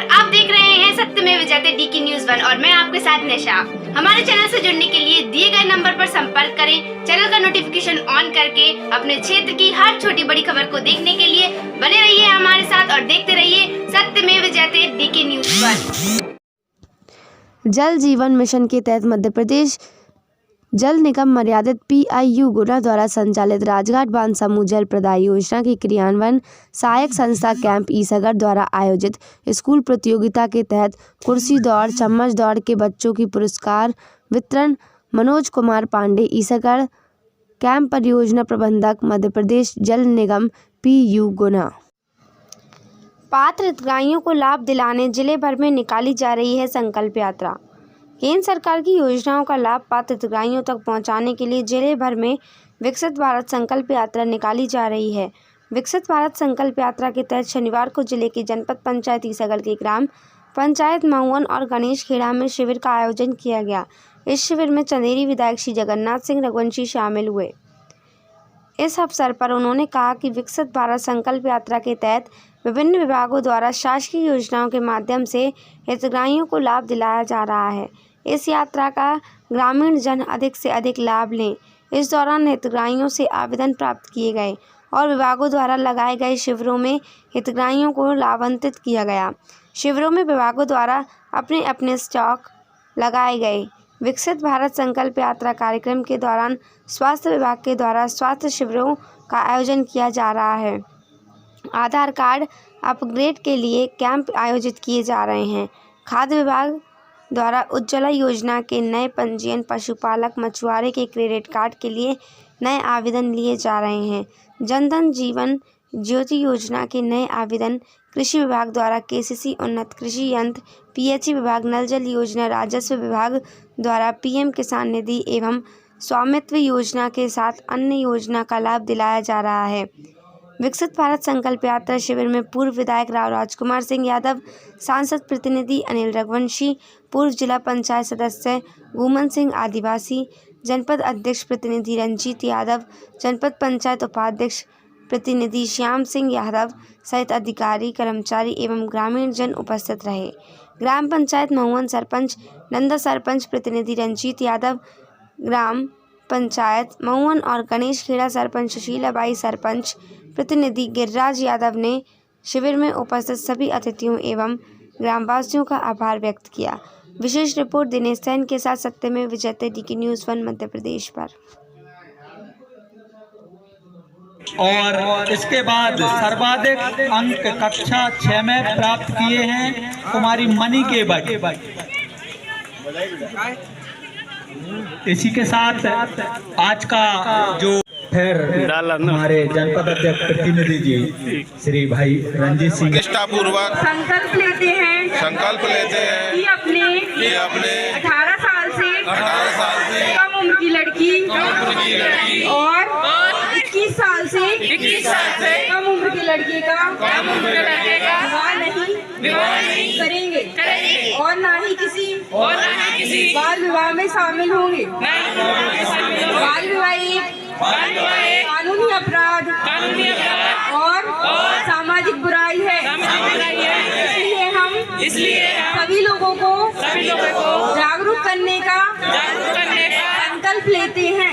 नमस्कार, आप देख रहे हैं सत्यमेव जयते डीके न्यूज़ 1 और मैं आपके साथ निशा। हमारे चैनल से जुड़ने के लिए दिए गए नंबर पर संपर्क करें। चैनल का नोटिफिकेशन ऑन करके अपने क्षेत्र की हर छोटी बड़ी खबर को देखने के लिए बने रहिए हमारे साथ और देखते रहिए सत्यमेव जयते डीके न्यूज़ 1। जल जीवन मिशन के तहत मध्य प्रदेश जल निगम मर्यादित PIU गुना द्वारा संचालित राजघाट बांध समूह जल प्रदाय योजना की क्रियान्वयन सहायक संस्था कैंप ईसागढ़ द्वारा आयोजित स्कूल प्रतियोगिता के तहत कुर्सी दौड़ चम्मच दौड़ के बच्चों की पुरस्कार वितरण मनोज कुमार पांडे ईसागढ़ कैंप परियोजना प्रबंधक मध्य प्रदेश जल निगम PU गुना। पात्र हितग्राहियों को लाभ दिलाने जिले भर में निकाली जा रही है संकल्प यात्रा। केंद्र सरकार की योजनाओं का लाभ पात्र हितग्राहियों तक पहुंचाने के लिए जिले भर में विकसित भारत संकल्प यात्रा निकाली जा रही है। विकसित भारत संकल्प यात्रा के तहत शनिवार को जिले की जनपद पंचायत ईसागढ़ के ग्राम पंचायत महुवन और गणेश खेड़ा में शिविर का आयोजन किया गया। इस शिविर में चंदेरी विधायक श्री जगन्नाथ सिंह रघुवंशी शामिल हुए। इस अवसर पर उन्होंने कहा कि विकसित भारत संकल्प यात्रा के तहत विभिन्न विभागों द्वारा शासकीय योजनाओं के माध्यम से हितग्राहियों को लाभ दिलाया जा रहा है। इस यात्रा का ग्रामीण जन अधिक से अधिक लाभ लें। इस दौरान हितग्राहियों से आवेदन प्राप्त किए गए और विभागों द्वारा लगाए गए शिविरों में हितग्राहियों को लाभान्वित किया गया। शिविरों में विभागों द्वारा अपने अपने स्टॉक लगाए गए। विकसित भारत संकल्प यात्रा कार्यक्रम के दौरान स्वास्थ्य विभाग के द्वारा स्वास्थ्य शिविरों का आयोजन किया जा रहा है। आधार कार्ड अपग्रेड के लिए कैंप आयोजित किए जा रहे हैं। खाद्य विभाग द्वारा उज्ज्वला योजना के नए पंजीयन पशुपालक मछुआरे के क्रेडिट कार्ड के लिए नए आवेदन लिए जा रहे हैं। जनधन जीवन ज्योति योजना के नए आवेदन कृषि विभाग द्वारा KCC उन्नत कृषि यंत्र PHE विभाग नल जल योजना राजस्व विभाग द्वारा PM किसान निधि एवं स्वामित्व योजना के साथ अन्य योजना का लाभ दिलाया जा रहा है। विकसित भारत संकल्प यात्रा शिविर में पूर्व विधायक राव राजकुमार सिंह यादव, सांसद प्रतिनिधि अनिल रघुवंशी, पूर्व जिला पंचायत सदस्य घूमन सिंह आदिवासी, जनपद अध्यक्ष प्रतिनिधि रंजीत यादव, जनपद पंचायत उपाध्यक्ष प्रतिनिधि श्याम सिंह यादव सहित अधिकारी कर्मचारी एवं ग्रामीण जन उपस्थित रहे। ग्राम पंचायत महुवन सरपंच नंदा सरपंच प्रतिनिधि रंजीत यादव, ग्राम पंचायत महुवन और गणेश खेड़ा सरपंच सुशीलाबाई सरपंच प्रतिनिधि गिरिराज यादव ने शिविर में उपस्थित सभी अतिथियों एवं ग्रामवासियों का आभार व्यक्त किया। विशेष रिपोर्ट दिनेश सैन के साथ सत्यमेव जयते डीके न्यूज़ 1 मध्य प्रदेश पर। और इसके बाद सर्वाधिक अंक कक्षा 6 में प्राप्त किए हैं कुमारी मनी के बट। इसी के साथ आज का जो फिर हमारे जनपद अध्यक्ष प्रतिनिधि जी श्री भाई रंजीत सिंह निष्ठापूर्वक संकल्प लेते हैं कि अपने 18 साल से कम उम्र की लड़की और 21 साल से कम उम्र के लड़के का विवाह नहीं करेंगे और ना ही किसी बाल विवाह में शामिल होंगे। बाल विवाह कानूनी अपराध और सामाजिक बुराई है। इसलिए हम सभी लोगों को जागरूक करने का संकल्प लेते हैं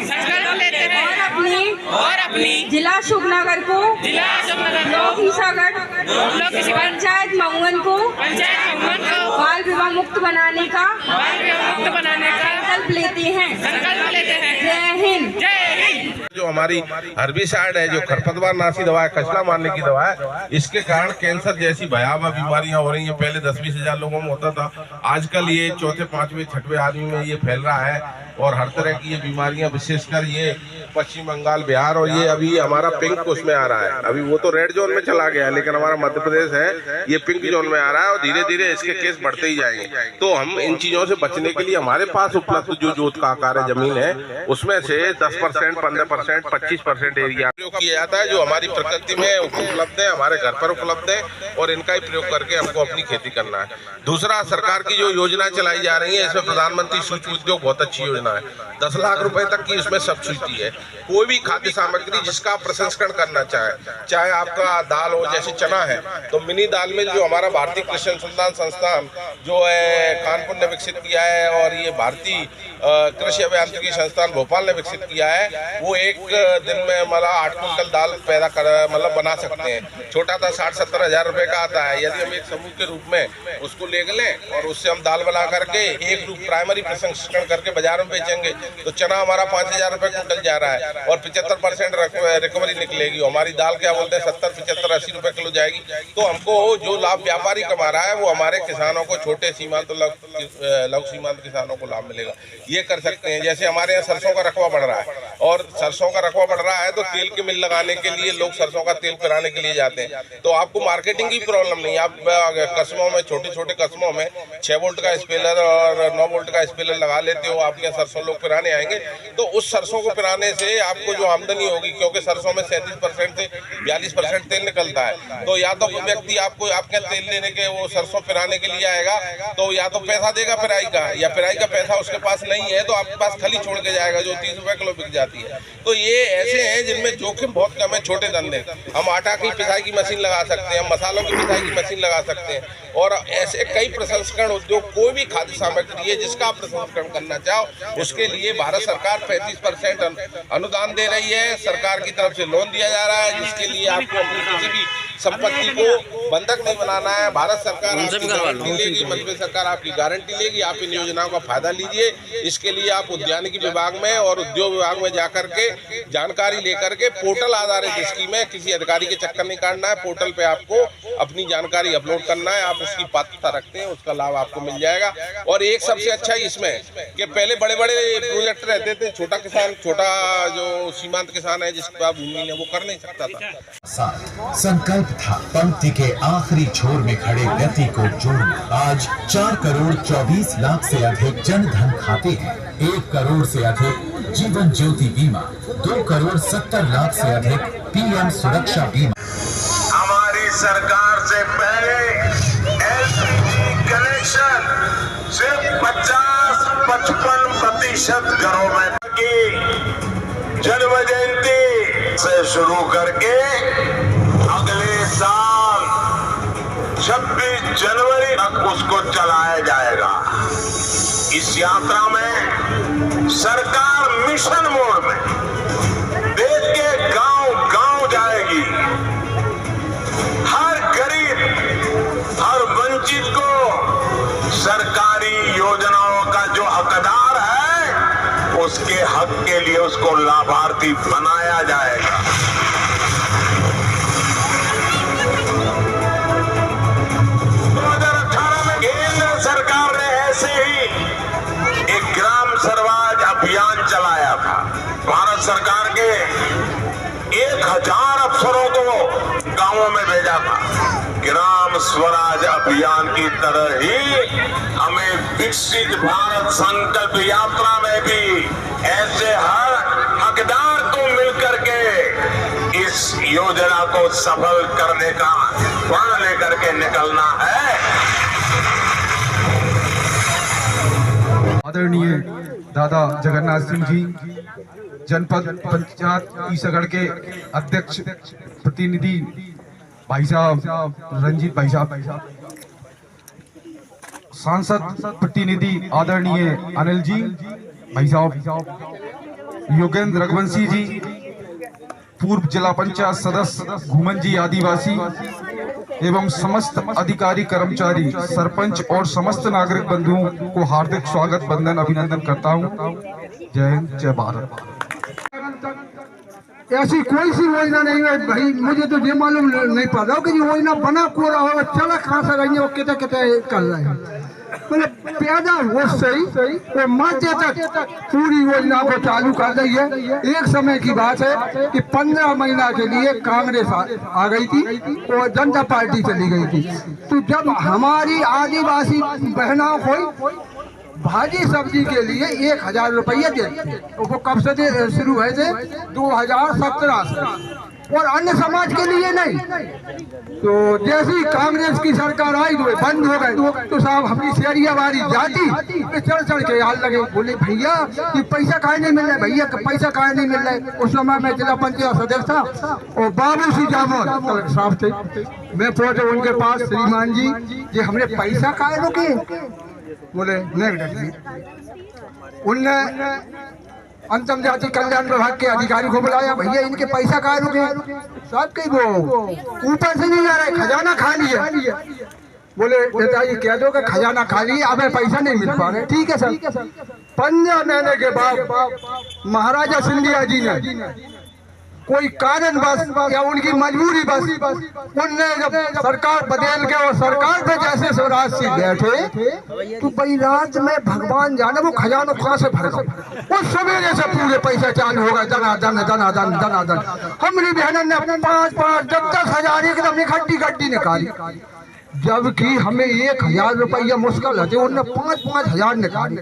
और अपनी जिला अशोकनगर को ब्लॉक ईसागढ़ पंचायत महुवन को बाल विवाह मुक्त बनाने का संकल्प लेते हैं। जय हिंद। जो हमारी हर्बिसाइड है, जो खरपतवार नाशी दवा है, कचरा मारने की दवा है, इसके कारण कैंसर जैसी भयावह बीमारियां हो रही हैं। पहले 10-20 हजार लोगों में होता था, आजकल ये चौथे 5वें 6वें आदमी में ये फैल रहा है और हर तरह की ये बीमारियां, विशेषकर ये पश्चिम बंगाल बिहार और ये अभी हमारा पिंक उसमें आ रहा है। अभी वो तो रेड जोन में चला गया है, लेकिन हमारा मध्य प्रदेश है ये पिंक जोन में आ रहा है और धीरे धीरे इसके केस बढ़ते ही जाएंगे। तो हम इन चीजों से बचने के लिए हमारे पास उपलब्ध जो जोत का आकार है जमीन है, उसमें से 10%, 15%, 25% एरिया प्रयोग किया जाता है जो हमारी प्रकृति में उपलब्ध है, हमारे घर पर उपलब्ध है और इनका ही प्रयोग करके हमको अपनी खेती करना है। दूसरा, सरकार की जो योजना चलाई जा रही है, इसमें प्रधानमंत्री सूक्ष्म उद्योग बहुत अच्छी योजना है। 10 लाख रुपए तक की इसमें सब्सिडी है। कोई भी खाद्य सामग्री जिसका प्रसंस्करण करना चाहे आपका दाल हो, जैसे चना है तो मिनी दाल मिल जो हमारा भारतीय कृषि अनुसंधान संस्थान जो है कानपुर ने विकसित किया है और ये भारतीय कृषि अभियांत्रिकी संस्थान भोपाल ने विकसित किया है, वो एक दिन में मतलब 8 कुंटल दाल पैदा कर मतलब बना सकते हैं। छोटा था 60-70 हज़ार रुपए का आता है। यदि हम एक समूह के रूप में उसको ले लें और उससे हम दाल बना करके एक रूप प्राइमरी प्रसंस्करण करके बाजार में बेचेंगे तो चना हमारा 5,000 रुपए कुंटल जा रहा है और 75% रिकवरी निकलेगी। हमारी दाल क्या बोलते हैं 70, 75, 80 रुपए किलो जाएगी। तो हमको जो लाभ व्यापारी कमा रहा है वो हमारे किसानों को, छोटे सीमांत लघु सीमांत किसानों को लाभ मिलेगा। ये कर सकते हैं। जैसे हमारे यहाँ सरसों का रकबा बढ़ रहा है और सरसों का रकबा बढ़ रहा है तो तेल की मिल लगाने के लिए लोग सरसों का तेल पिराने के लिए जाते हैं। तो आपको मार्केटिंग की प्रॉब्लम नहीं। आप कस्बों में, छोटे छोटे कस्बों में 6 वोल्ट का स्पेलर और 9 वोल्ट का स्पेलर लगा लेते हो, आपके यहाँ सरसों लोग पिराने आएंगे तो उस सरसों को पिराने से आपको जो आमदनी होगी, क्योंकि सरसों में 37% से 42% तेल निकलता है, तो या तो कोई व्यक्ति आपको आपके तेल लेने के वो सरसों पिराने के लिए आएगा तो या तो पैसा देगा पिराई का, या पिराई का पैसा उसके पास नहीं है तो आपके पास खली छोड़ के जाएगा जो 30 रुपए किलो बिक जाती है। तो ये ऐसे हैं जिनमें जोखिम बहुत कम है। छोटे धंधे, हम आटा की पिसाई की मशीन लगा सकते हैं, हम मसालों की पिसाई की मशीन लगा सकते हैं और ऐसे कई प्रसंस्करण उद्योग, कोई भी खाद्य सामग्री है जिसका आप प्रसंस्करण करना चाहो उसके लिए भारत सरकार 35% अनुदान दे रही है। सरकार की तरफ से लोन दिया जा रहा है जिसके लिए आपको अपनी किसी भी संपत्ति को बंधक नहीं बनाना है। भारत सरकार आपकी गारंटी लेगी, मध्य सरकार आपकी गारंटी लेगी। आप इन योजनाओं का फायदा लीजिए। इसके लिए आप उद्यानिकी विभाग में और उद्योग विभाग में जाकर के जानकारी लेकर के पोर्टल आधारित स्कीम है, किसी अधिकारी के चक्कर नहीं काटना है। पोर्टल पे आपको अपनी जानकारी अपलोड करना है, आप उसकी पात्रता रखते हैं, उसका लाभ आपको मिल जाएगा। और एक सबसे अच्छा इसमें कि पहले बड़े बड़े प्रोजेक्ट रहते थे, छोटा किसान, छोटा जो सीमांत किसान है जिसके पास भूमि है वो कर नहीं सकता था। संकल्प था पंक्ति के आखिरी छोर में खड़े व्यक्ति को जोड़ना। आज 4 करोड़ 24 लाख से अधिक जन धन खाते हैं, 1 करोड़ से अधिक जीवन ज्योति बीमा, 2 करोड़ 70 लाख से अधिक पीएम सुरक्षा बीमा। हमारी सरकार से पहले एलपीजी कनेक्शन सिर्फ 50-55% घरों में की जन्म जयंती से शुरू करके अगले साल 26 जनवरी तक उसको चलाया जाएगा। इस यात्रा में सरकार मिशन मोड में देश के गांव-गांव जाएगी। हर गरीब, हर वंचित को सरकारी योजनाओं का जो हकदार है उसके हक के लिए उसको लाभार्थी बनाया जाएगा। 2018 में केंद्र सरकार ने ऐसे ही एक ग्राम स्वराज अभियान चलाया था। भारत सरकार के 1000 अफसरों को गांवों में भेजा था। ग्राम स्वराज अभियान की तरह ही हमें विकसित भारत संकल्प यात्रा में भी ऐसे हर हकदार को मिलकर के इस योजना को सफल करने का प्रण लेकर के निकलना है। आदरणीय दादा जगन्नाथ सिंह जी, जनपद पंचायत ईसागढ़ के अध्यक्ष प्रतिनिधि भाई साहब रंजीत भाई साहब, सांसद प्रतिनिधि आदरणीय अनिल जी भाई साहब, योगेंद्र रघुवंशी जी, पूर्व जिला पंचायत सदस्य घुमन जी आदिवासी एवं समस्त अधिकारी कर्मचारी, सरपंच और समस्त नागरिक बंधुओं को हार्दिक स्वागत, वंदन, अभिनंदन करता हूं। जय हिंद, जय भारत। ऐसी कोई सी योजना नहीं है भाई, मुझे तो ये मालूम नहीं पता कि योजना बना को रहा होगा, चला कहाँ से रही है, वो कितने कर रहे हैं। मतलब पैदा हो सही वो मध्य तक पूरी योजना को चालू कर रही है। एक समय की बात है कि 15 महीना के लिए कांग्रेस आ गई थी और जनता पार्टी चली गई थी। तो जब हमारी आदिवासी बहनों को भाजी सब्जी के लिए 1000 रुपये दे, वो कब से शुरू हुए थे 2017 से। और अन्य समाज के लिए नहीं। तो जैसी कांग्रेस की सरकार आई तो बंद हो गए, तो साहब अपनी शेरिया वाली जाति पे चढ़ चढ़ के हाल लगे, बोले भैया ये पैसा काहे नहीं मिल रहा है, भैया पैसा काहे नहीं मिल रहा है। उस समय मैं जिला पंचायत सदस्य था और बाबू सी जामोद कलेक्टर साहब थे, मैं पहुंचे उनके पास, श्रीमान जी ये हमने पैसा काहे रोके, बोले नहीं। उनने अंतम जाति कल्याण विभाग के अधिकारी को बुलाया, भैया इनके पैसा काहे रुके, सब कहीं वो ऊपर से नहीं आ रहा है, खजाना खाली है। बोले नेताजी कह दो कि खजाना खाली है, अब पैसा नहीं मिल पा रहे। ठीक है सर। 15 महीने के बाद महाराजा सिंधिया जी ने कोई कारण बस या उनकी मजबूरी बस उनने जब सरकार बदल के और सरकार पे जैसे शिवराज सिंह बैठे तो भाई रात में भगवान जाने वो खजाना कहाँ से भर गया। उस सवेरे से पूरे पैसा चालू हो गए, दना दन। हमारी बहनों ने 5-5, 10-10 हजार एकदम इकट्ठी निकाली, जबकि हमें 1000 रुपया मुश्किल है, उनने 5-5 हजार निकाले।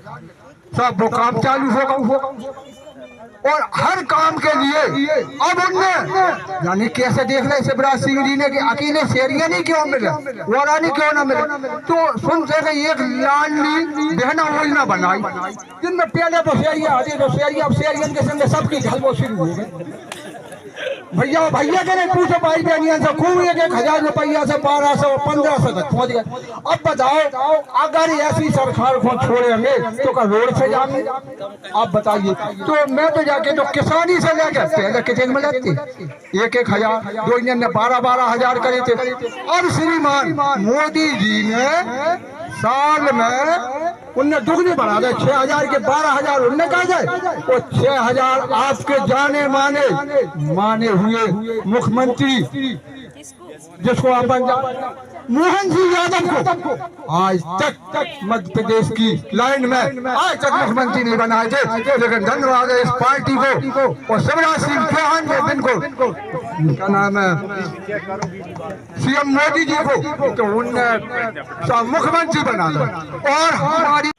सब वो काम चालू होगा और हर काम के लिए अब उनने यानी कैसे देख रहे शिवराज सिंह जी ने कि अकेले शेरिया नहीं क्यों मिले, वरानी क्यों ना मिले, तो सुनते कि एक लाडली बहना योजना बनाई जिनमें पहले तो शेरिया आती, तो शेरिया अब शेरियन के संग सबकी घलबो शुरू हो गई। भैया के नहीं पूछो भाई बहनियन से खूब 1000 रुपया से 1200 1500 तक पहुंच गए। अब बताओ अगर ऐसी सरकार को छोड़ेंगे तो क्या रोड से जाएंगे? आप बताइए। तो मैं तो जाके तो किसानी से लेकर पहले कितने में लगती 1-1 हजार, 2 ने 12-12 हजार करे थे। अब श्रीमान मोदी जी ने साल में उनने दुगनी बढ़ा दे, 6000 के 12000 उनने कहा जाए, और 6000 आपके जाने माने हुए मुख्यमंत्री जिसको अपन मोहन सिंह यादव को आज तक मध्य प्रदेश की लाइन में आज तक मुख्यमंत्री नहीं बनाए थे। लेकिन धन्यवाद है इस पार्टी को और शिवराज सिंह चौहान ने इनको क्या नाम है सीएम मोदी जी को, तो उनने मुख्यमंत्री बना दिया। और हमारी